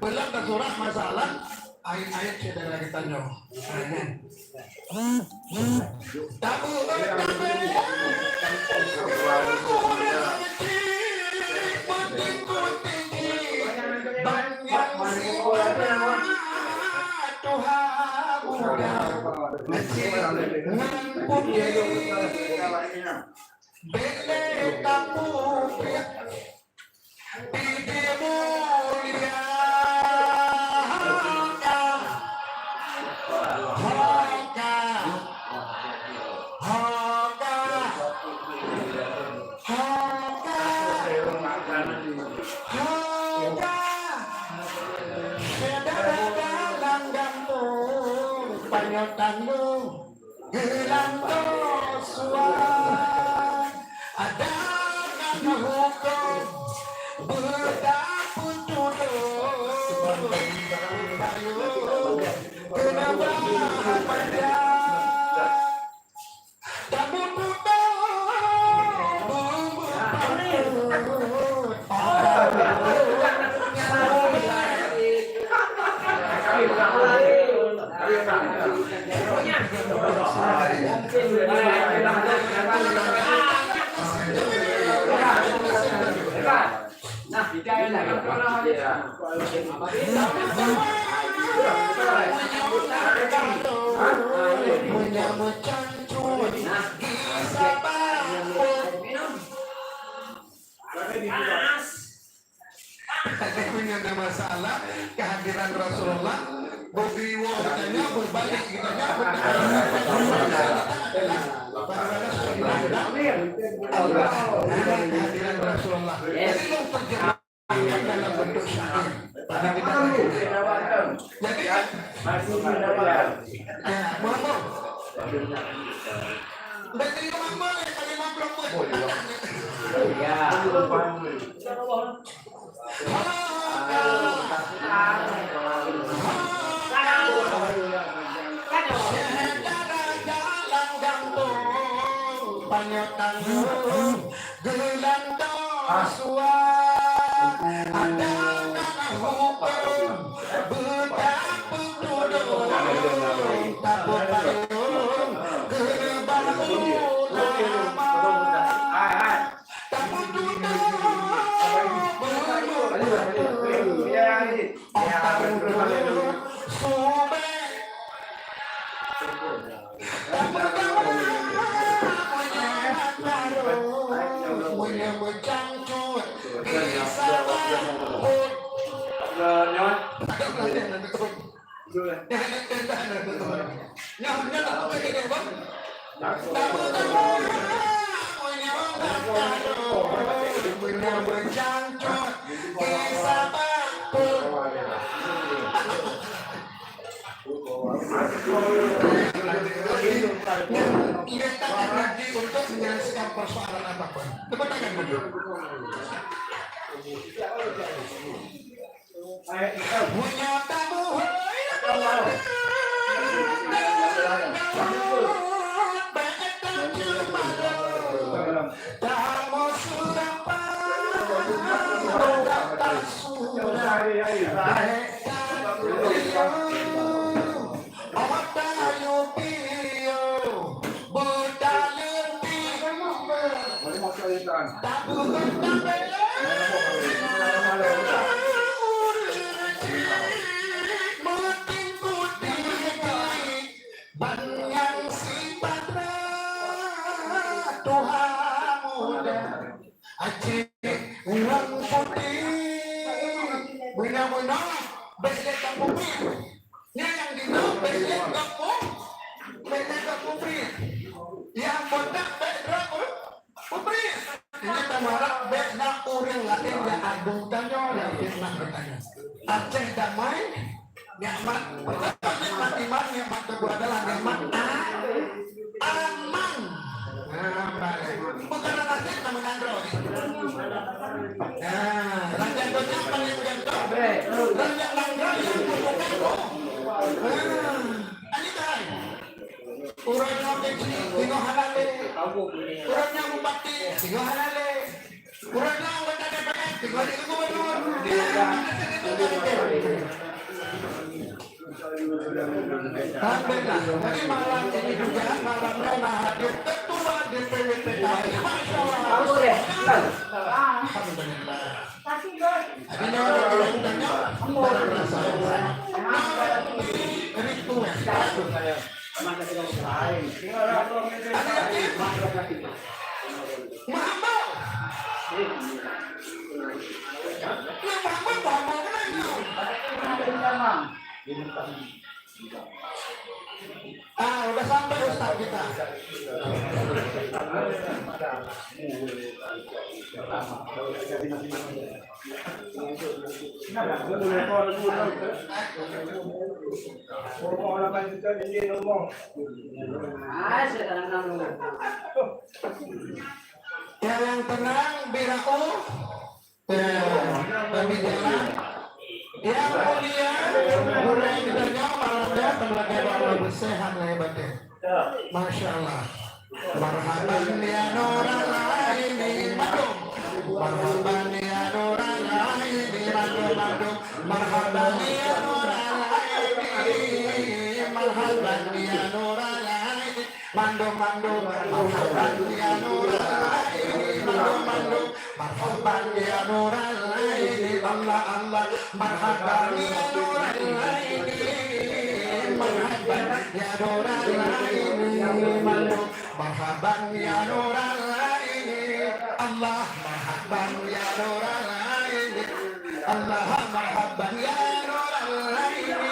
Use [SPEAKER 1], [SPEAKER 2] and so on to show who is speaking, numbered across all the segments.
[SPEAKER 1] Belum tersurat masalah ayat-ayat saudara kita nyawa. Ada masalah kehadiran Rasulullah, Bobiwo katanya berbalik kitanya kehadiran Rasulullah. Jadi lo terjemahkan dalam bentuk syahid. Jadi mama dari mama tadi untuk menyelesaikan persoalan apapun. Tepuk tangan dulu. Punya tamu Aceh damai, nikmat nikmat iman, nikmat kedua adalah nikmat aman. Bukan Aceh namun Android. Raja Donya paling mudah Raja Langga yang bukan ini kan. Urangnya begini, tengok halale. Urangnya bupati, tengok halale. Urangnya anggota DPR, tengok di gubernur. Alhamdulillah, jadi malam ini juga malamnya hadir ketua DPW PKI. Masya Allah. Alhamdulillah. Udah sampai Ustaz kita. Yang tenang biraku. Pembicaraan yang mulia, mulai ditanya malamnya tenaga Allah sehat hebatnya. Masya Allah. Marhaban ya Nurul Aini Madum. Marhaban ya Nurul Aini Madum. Marhaban ya Nurul Aini. Marhaban ya Nurul Aini Mandum. Marhaban ya Nurul Aini Mandum. Marhaban ya Nurul Aini Allah. Marhaban ya Nurul Aini. Marhaban ya Nurul Aini Mandum. Marhaban ya Nurul Aini Allah. Marhaban ya Nurul Aini Allah. Marhaban ya Nurul Aini.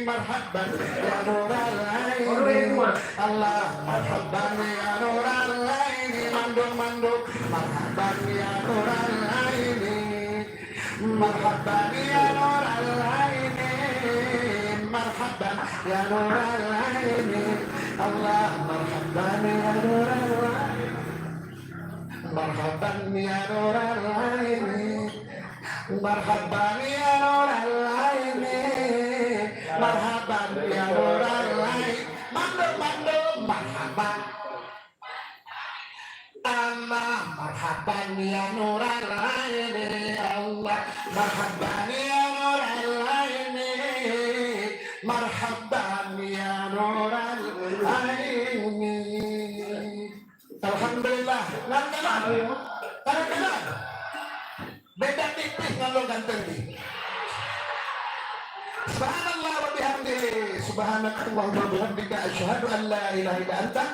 [SPEAKER 1] Marhaban ya Nurul Aini Allah. Marhaban ya Nurul Aini Mandum. Marhaban ya Nurul Aini. Marhaban ya Nurul Aini. Marhaban ya Nurul Aini Allah. Marhaban ya Nurul Aini. Marhaban ya Nurul Aini. Marhaban ya Nurul Aini. Marhaban ya Nurul Aini. Mandum. Marhaban Allah. Marhaban ya Nurul Aini Allah. Marhaban ya Nurul Aini. Marhaban ya Nurul Aini. Alhamdulillah. Kadang-kadang beda tipis kalau ganteng nih. Subhanallah wa bihamdihi. Subhanakallahumma wa bihamdika asyhadu an la ilaha illa anta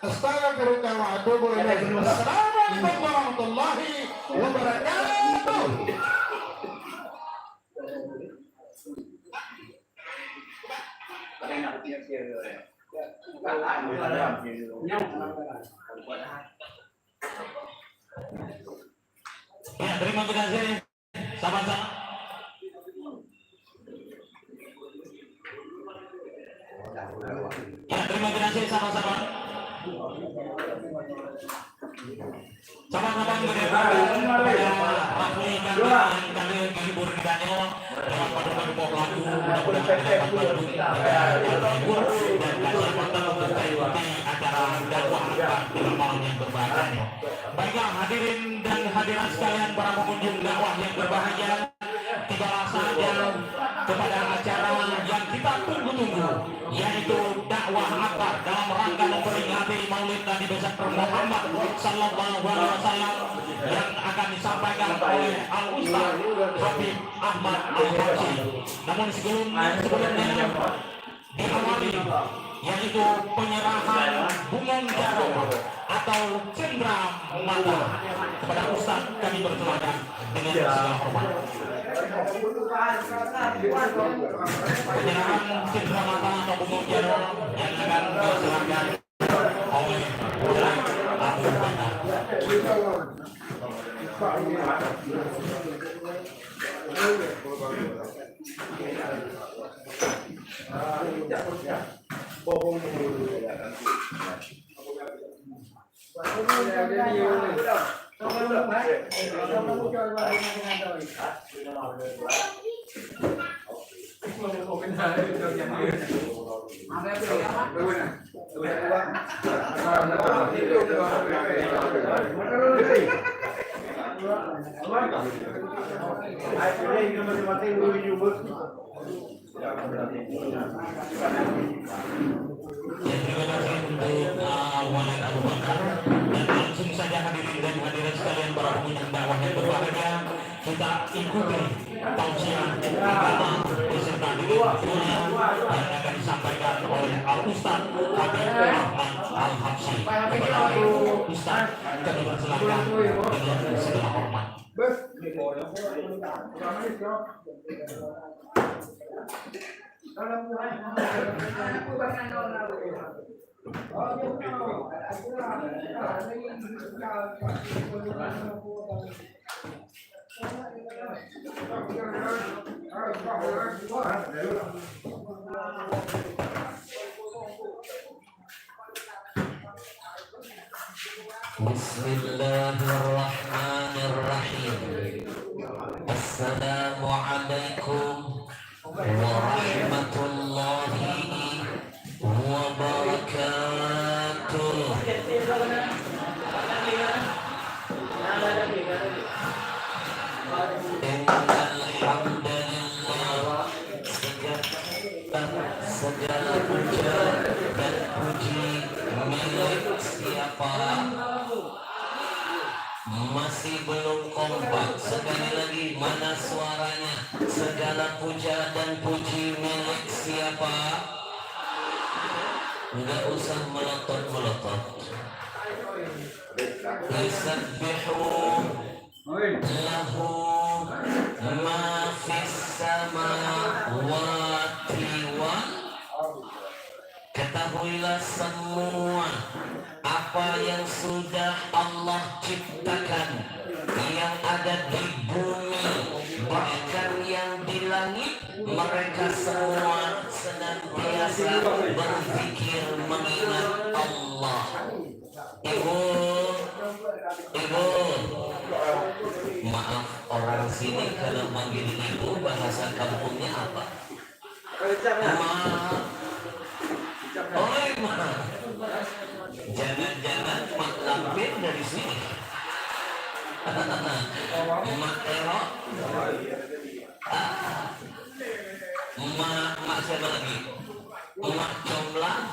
[SPEAKER 1] astaghfiruka wa atubu ilaik. Assalamualaikum warahmatullahi wabarakatuh. Ya, terima kasih. Sama-sama. Ya, terima kasih sama-sama. Sama-sama
[SPEAKER 2] menyampaikannya lewat padu-padu lagu, mudah-mudahan dapat menghibur dan kasih konten untuk mengikuti acara dakwah di malam yang berbahagia. Baiklah hadirin dan hadirat sekalian, para pengunjung dakwah yang berbahagia, tibalah saja kepada acara yang kita tunggu-tunggu, yaitu dakwah akbar dalam rangka memperingati Maulid Nabi besar Muhammad Sallallahu Alaihi Wasallam yang akan disampaikan oleh Al Ustaz Habib Ahmad Al Haji. Namun sebelumnya diawali yaitu penyerahan bumong jarum atau cendera mata kepada Ustaz. Kami bersilakan dengan segala hormat. Penyerahan cendera mata atau bumong jarum yang akan diserahkan oleh Ustaz Abu Bakar. Walid Abu Bakar, dan langsung saja hadirin dan hadirat sekalian, para pengunjung dakwah yang berbahagia, kita ikuti tausiah agama beserta dengan doa yang akan disampaikan oleh Al Ustaz Habib Ahmad Al Haji. Kepada Ustaz kami persilakan dengan segala hormat. Bismillahirrahmanirrahim. Assalamualaikum warahmatullahi wabarakatuh. Alhamdulillah, segala puja dan puji milik siapa? Masih belum kompak. Sekali lagi, mana suaranya? Segala puja dan puji milik siapa? Enggak usah melotot-melotot. Yusabbihu lahu ma fis samawati wal. Ketahuilah semua apa yang sudah Allah ciptakan, yang ada di bumi, bahkan yang di langit, mereka semua senantiasa berzikir mengingat Allah. Ibu, maaf orang sini kalau manggil ibu bahasa kampungnya apa? Oi, ma. Jangan-jangan mak lampir dari sini. Mak Ero. Mak siapa lagi? Mak Comblang.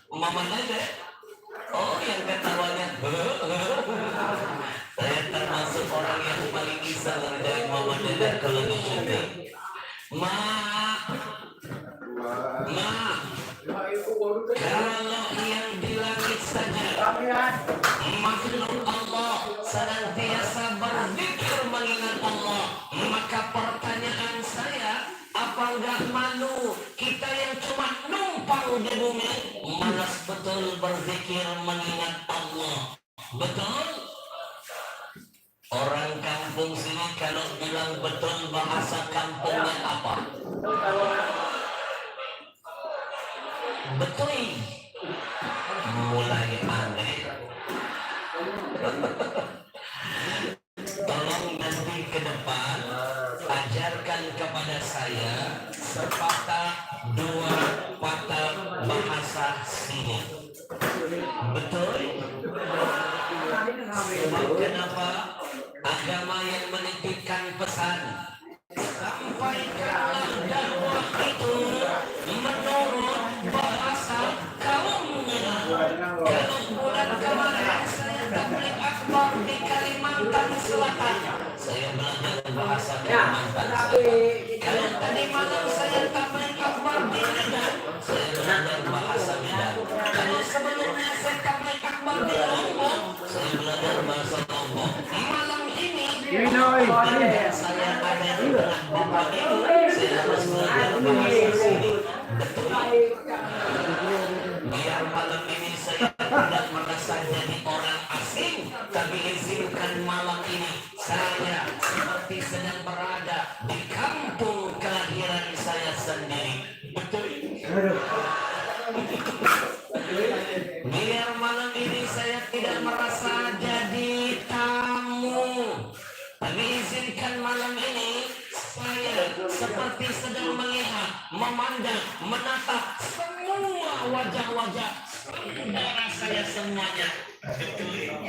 [SPEAKER 2] Mamanya deh. Oh, yang ketawanya. Saya termasuk orang yang paling bisa ngerjain mamanya deh kalau di sini. Kalau yang di langit saja makhluk Allah senantiasa berzikir mengingat Allah, maka pertanyaan saya, apa enggak malu kita yang cuma numpang di bumi malas betul berzikir mengingat Allah? Betul? Orang kampung sini kalau bilang betul bahasa kampungnya apa? Betul. Mulai aneh. Tolong nanti
[SPEAKER 3] apa? Agama yang menitipkan pesan. Sampaikanlah dakwah itu menurut bahasa kaumnya. Kalau bulan kemarin saya tabligh akbar di Kalimantan Selatan, saya belajar bahasa Kalimantan Selatan. Kalau tadi malam saya tabligh akbar di Medan, saya belajar bahasa Medan. Kalau sebelumnya saya tabligh akbar di Lombok, saya belajar bahasa Lombok. Malam ini saya ada di tengah Bapak itu, saya harus belajar bahasa sini. Betul. Biar malam ini saya tidak merasa jadi orang asing, tapi izinkan malam ini saya seperti sedang berada di kampung kelahiran saya sendiri. Betul. Biar malam ini saya tidak merasa jadi tamu, tapi izinkan malam ini saya seperti sedang melihat, memandang, menatap semua wajah-wajah saudara saya semuanya. Betul.